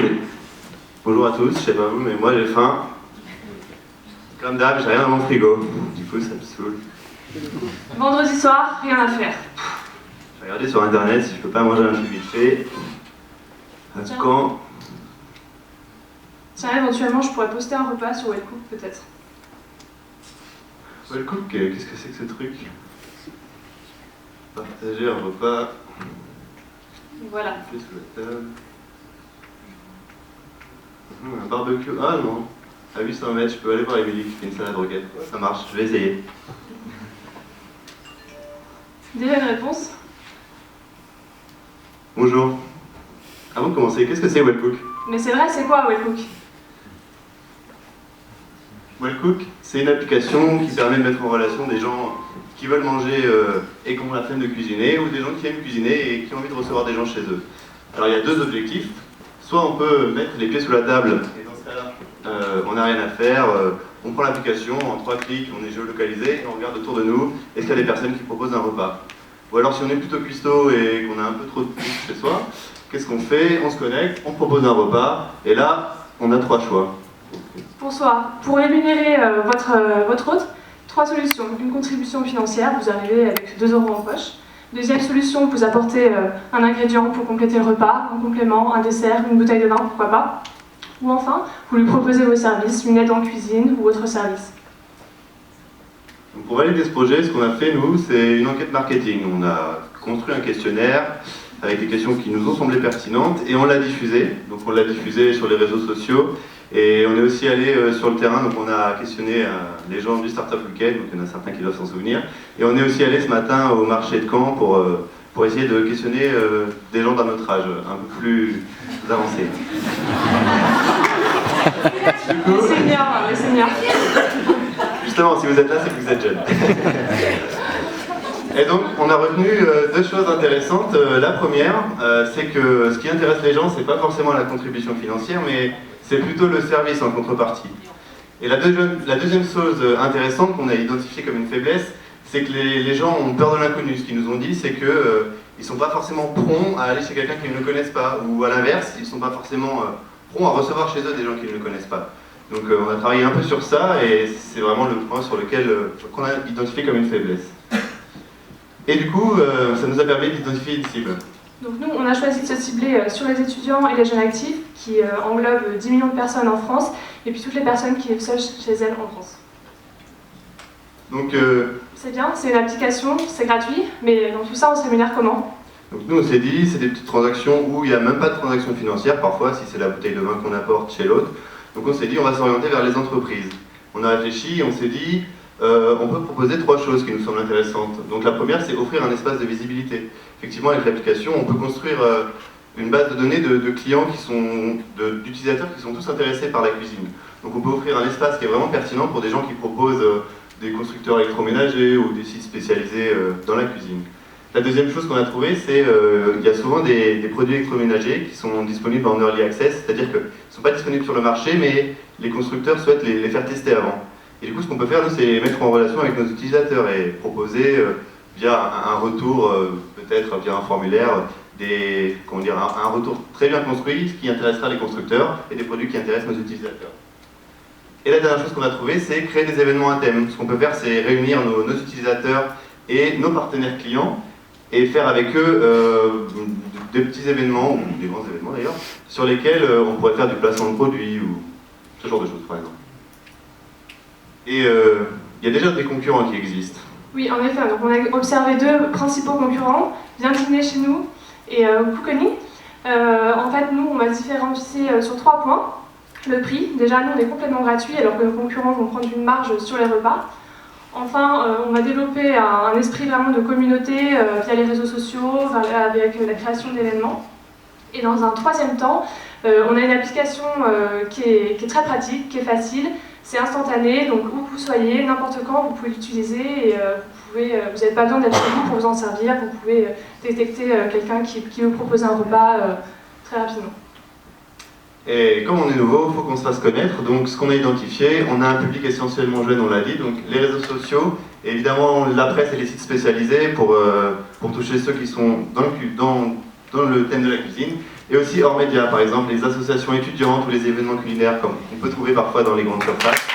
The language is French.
voulez. Bonjour à tous, je sais pas vous, mais moi j'ai faim. Comme d'hab, j'ai rien dans mon frigo. Du coup, ça me saoule. Vendredi soir, rien à faire. Je vais regarder sur internet si je peux pas manger un truc vite fait. Quand Tiens, éventuellement, je pourrais poster un repas sur Wellcook, peut-être. Wellcook, qu'est-ce que c'est que ce truc? Partager un repas. Voilà. Sous la table. Un barbecue. Ah non. À 800 mètres, je peux aller voir Émilie qui fait une salade roquette. Ça marche, je vais essayer. Déjà une réponse? Bonjour. Avant de commencer, qu'est-ce que c'est Wellcook? Mais c'est vrai, c'est quoi Wellcook? Wellcook, c'est une application qui permet de mettre en relation des gens qui veulent manger et qui ont la flemme de cuisiner, ou des gens qui aiment cuisiner et qui ont envie de recevoir des gens chez eux. Alors il y a deux objectifs. Soit on peut mettre les pieds sous la table, et dans ce cas-là, on n'a rien à faire, on prend l'application, en 3 clics, on est géolocalisé, et on regarde autour de nous, est-ce qu'il y a des personnes qui proposent un repas. Ou alors si on est plutôt cuistot et qu'on a un peu trop de bouffe chez soi, qu'est-ce qu'on fait? On se connecte, on propose un repas, et là, on a 3 choix. Bonsoir. Pour rémunérer votre hôte, 3 solutions. Une contribution financière, vous arrivez avec 2 € en poche. Deuxième solution, vous apportez un ingrédient pour compléter le repas, un complément, un dessert, une bouteille de vin, pourquoi pas. Ou enfin, vous lui proposez vos services, une aide en cuisine ou autre service. Donc pour valider ce projet, ce qu'on a fait, nous, c'est une enquête marketing. On a construit un questionnaire avec des questions qui nous ont semblé pertinentes et on l'a diffusé. Donc on l'a diffusé sur les réseaux sociaux et on est aussi allé sur le terrain. Donc on a questionné les gens du Startup Weekend, donc il y en a certains qui doivent s'en souvenir. Et on est aussi allé ce matin au marché de Caen pour essayer de questionner des gens d'un autre âge, un peu plus avancés. Du coup, Les seniors. justement, si vous êtes là, c'est que vous êtes jeune. Et donc, on a retenu 2 choses intéressantes. La première, c'est que ce qui intéresse les gens, c'est pas forcément la contribution financière, mais c'est plutôt le service en contrepartie. Et la deuxième chose intéressante qu'on a identifiée comme une faiblesse, c'est que les gens ont peur de l'inconnu. Ce qu'ils nous ont dit, c'est qu'ils ne sont pas forcément prompts à aller chez quelqu'un qu'ils ne connaissent pas, ou à l'inverse, ils ne sont pas forcément prompts à recevoir chez eux des gens qu'ils ne connaissent pas. Donc on a travaillé un peu sur ça, et c'est vraiment le point sur lequel qu'on a identifié comme une faiblesse. Et du coup, ça nous a permis d'identifier une cible. Donc nous, on a choisi de se cibler sur les étudiants et les jeunes actifs, qui englobent 10 millions de personnes en France, et puis toutes les personnes qui vivent seules chez elles en France. Donc, C'est bien, c'est une application, c'est gratuit, mais dans tout ça, on se rémunère comment? donc nous, on s'est dit, c'est des petites transactions où il n'y a même pas de transaction financière, parfois, si c'est la bouteille de vin qu'on apporte chez l'autre. Donc on s'est dit, on va s'orienter vers les entreprises. On a réfléchi, on s'est dit, on peut proposer 3 choses qui nous semblent intéressantes. Donc la première, c'est offrir un espace de visibilité. Effectivement, avec l'application, on peut construire une base de données de clients d'utilisateurs qui sont tous intéressés par la cuisine. Donc on peut offrir un espace qui est vraiment pertinent pour des gens qui proposent des constructeurs électroménagers ou des sites spécialisés dans la cuisine. La deuxième chose qu'on a trouvée, c'est qu'il y a souvent des produits électroménagers qui sont disponibles en early access, c'est-à-dire qu'ils ne sont pas disponibles sur le marché, mais les constructeurs souhaitent les faire tester avant. Et du coup, ce qu'on peut faire, nous, c'est mettre en relation avec nos utilisateurs et proposer, via un retour, peut-être via un formulaire, un retour très bien construit, ce qui intéressera les constructeurs, et des produits qui intéressent nos utilisateurs. Et la dernière chose qu'on a trouvée, c'est créer des événements à thème. Ce qu'on peut faire, c'est réunir nos utilisateurs et nos partenaires clients, et faire avec eux des petits événements, ou des grands événements d'ailleurs, sur lesquels on pourrait faire du placement de produits, ou ce genre de choses par exemple. Et il y a déjà des concurrents qui existent. Oui, en effet, donc on a observé 2 principaux concurrents, Bien Dîner chez nous et Cookony. En fait, nous, on va se différencier sur 3 points. Le prix, déjà, nous, on est complètement gratuit, alors que nos concurrents vont prendre une marge sur les repas. Enfin, on va développer un esprit vraiment de communauté via les réseaux sociaux, avec la création d'événements. Et dans un 3e temps, on a une application qui est très pratique, qui est facile, c'est instantané, donc où vous soyez, n'importe quand, vous pouvez l'utiliser et vous n'avez pas besoin d'être chez vous pour vous en servir, vous pouvez détecter quelqu'un qui veut proposer un repas très rapidement. Et comme on est nouveau, il faut qu'on se fasse connaître. Donc ce qu'on a identifié, on a un public essentiellement jeune, on l'a dit, donc les réseaux sociaux, et évidemment la presse et les sites spécialisés pour toucher ceux qui sont dans le thème de la cuisine. Et aussi hors médias, par exemple les associations étudiantes ou les événements culinaires comme on peut trouver parfois dans les grandes surfaces.